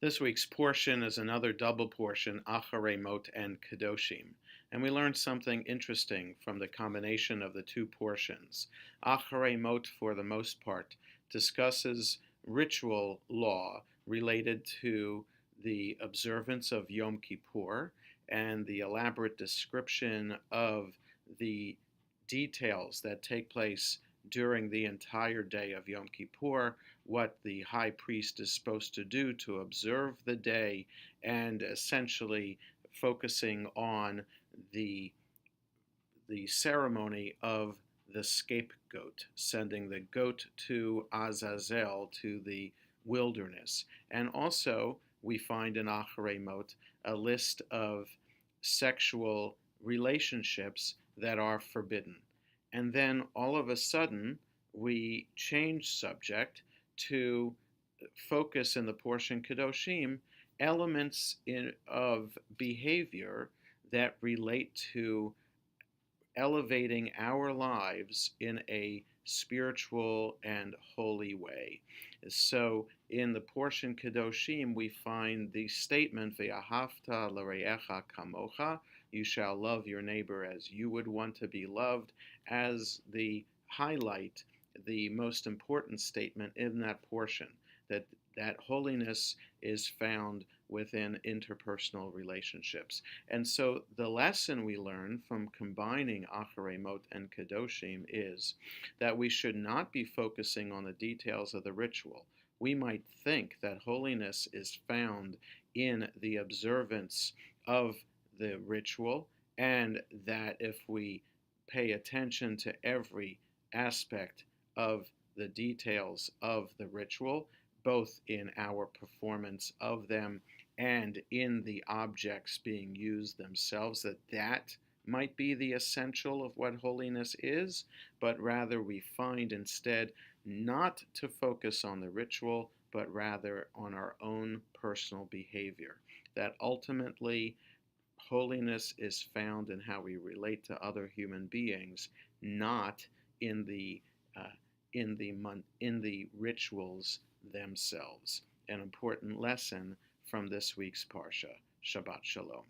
This week's portion is another double portion, Acharei-Kedoshim, and we learned something interesting from the combination of the two portions. Acharei, for the most part, discusses ritual law related to the observance of Yom Kippur and the elaborate description of the details that take place during the entire day of Yom Kippur, what the high priest is supposed to do to observe the day, and essentially focusing on the ceremony of the scapegoat, sending the goat to Azazel, to the wilderness. And also, we find in Acharei a list of sexual relationships that are forbidden. And then all of a sudden, we change subject to focus in the portion Kedoshim elements of behavior that relate to elevating our lives in a spiritual and holy way. So in the portion Kedoshim, we find the statement, Ve'ahavta l're'echa kamocha, you shall love your neighbor as you would want to be loved, as the highlight, the most important statement in that portion, that holiness is found within interpersonal relationships. And so the lesson we learn from combining Acharei and Kedoshim is that we should not be focusing on the details of the ritual. We might think that holiness is found in the observance of the ritual, and that if we pay attention to every aspect of the details of the ritual, both in our performance of them and in the objects being used themselves, that might be the essential of what holiness is, but rather we find instead not to focus on the ritual, but rather on our own personal behavior. That ultimately holiness is found in how we relate to other human beings, not in the rituals themselves. An important lesson from this week's Parsha. Shabbat Shalom.